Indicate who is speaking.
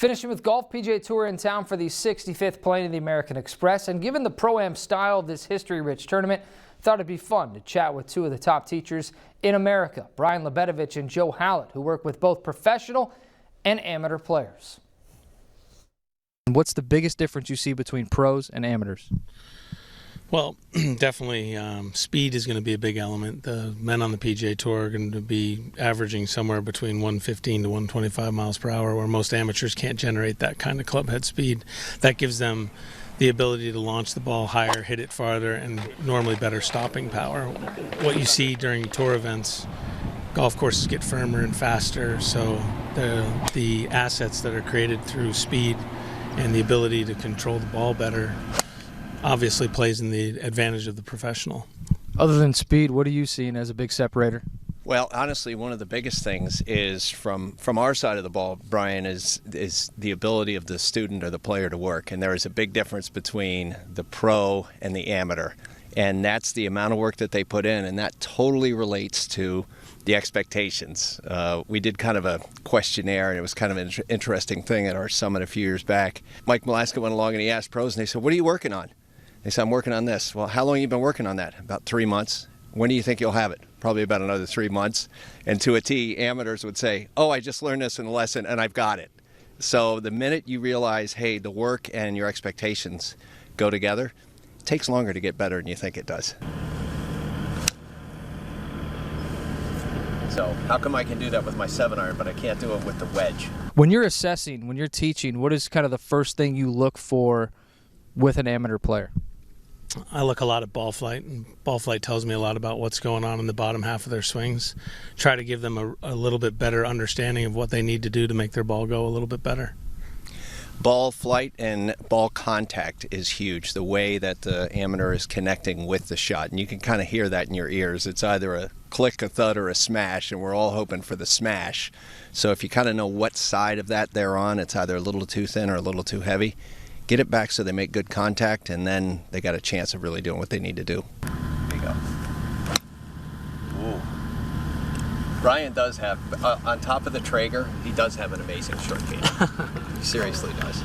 Speaker 1: Finishing with golf, PGA Tour in town for the 65th playing of the American Express, and given the Pro-Am style of this history-rich tournament, thought it'd be fun to chat with two of the top teachers in America, Brian Lebedevich and Joe Hallett, who work with both professional and amateur players. What's the biggest difference you see between pros and amateurs?
Speaker 2: Well, definitely speed is going to be a big element. The men on the PGA Tour are going to be averaging somewhere between 115 to 125 miles per hour, where most amateurs can't generate that kind of clubhead speed. That gives them the ability to launch the ball higher, hit it farther, and normally better stopping power. What you see during tour events, golf courses get firmer and faster, so the assets that are created through speed and the ability to control the ball better obviously plays in the advantage of the professional.
Speaker 1: Other than speed, what are you seeing as a big separator?
Speaker 3: Well, honestly, one of the biggest things is from our side of the ball, Brian, is the ability of the student or the player to work. And there is a big difference between the pro and the amateur. And that's the amount of work that they put in, and that totally relates to the expectations. We did kind of a questionnaire, and it was kind of an interesting thing at our summit a few years back. Mike Malaska went along and he asked pros, and they said, "What are you working on?" They said, "I'm working on this." "Well, how long have you been working on that?" "About 3 months." "When do you think you'll have it?" "Probably about another 3 months. And to a T, amateurs would say, "Oh, I just learned this in a lesson and I've got it." So the minute you realize, hey, the work and your expectations go together, it takes longer to get better than you think it does. So how come I can do that with my 7-iron, but I can't do it with the wedge?
Speaker 1: When you're assessing, when you're teaching, what is kind of the first thing you look for with an amateur player?
Speaker 2: I look a lot at ball flight, and ball flight tells me a lot about what's going on in the bottom half of their swings. Try to give them a little bit better understanding of what they need to do to make their ball go a little bit better.
Speaker 3: Ball flight and ball contact is huge, the way that the amateur is connecting with the shot. And you can kind of hear that in your ears. It's either a click, a thud, or a smash, and we're all hoping for the smash. So if you kind of know what side of that they're on, it's either a little too thin or a little too heavy. Get it back so they make good contact, and then they got a chance of really doing what they need to do. There you go. Ooh. Brian does have, on top of the Traeger, he does have an amazing short game. He seriously does.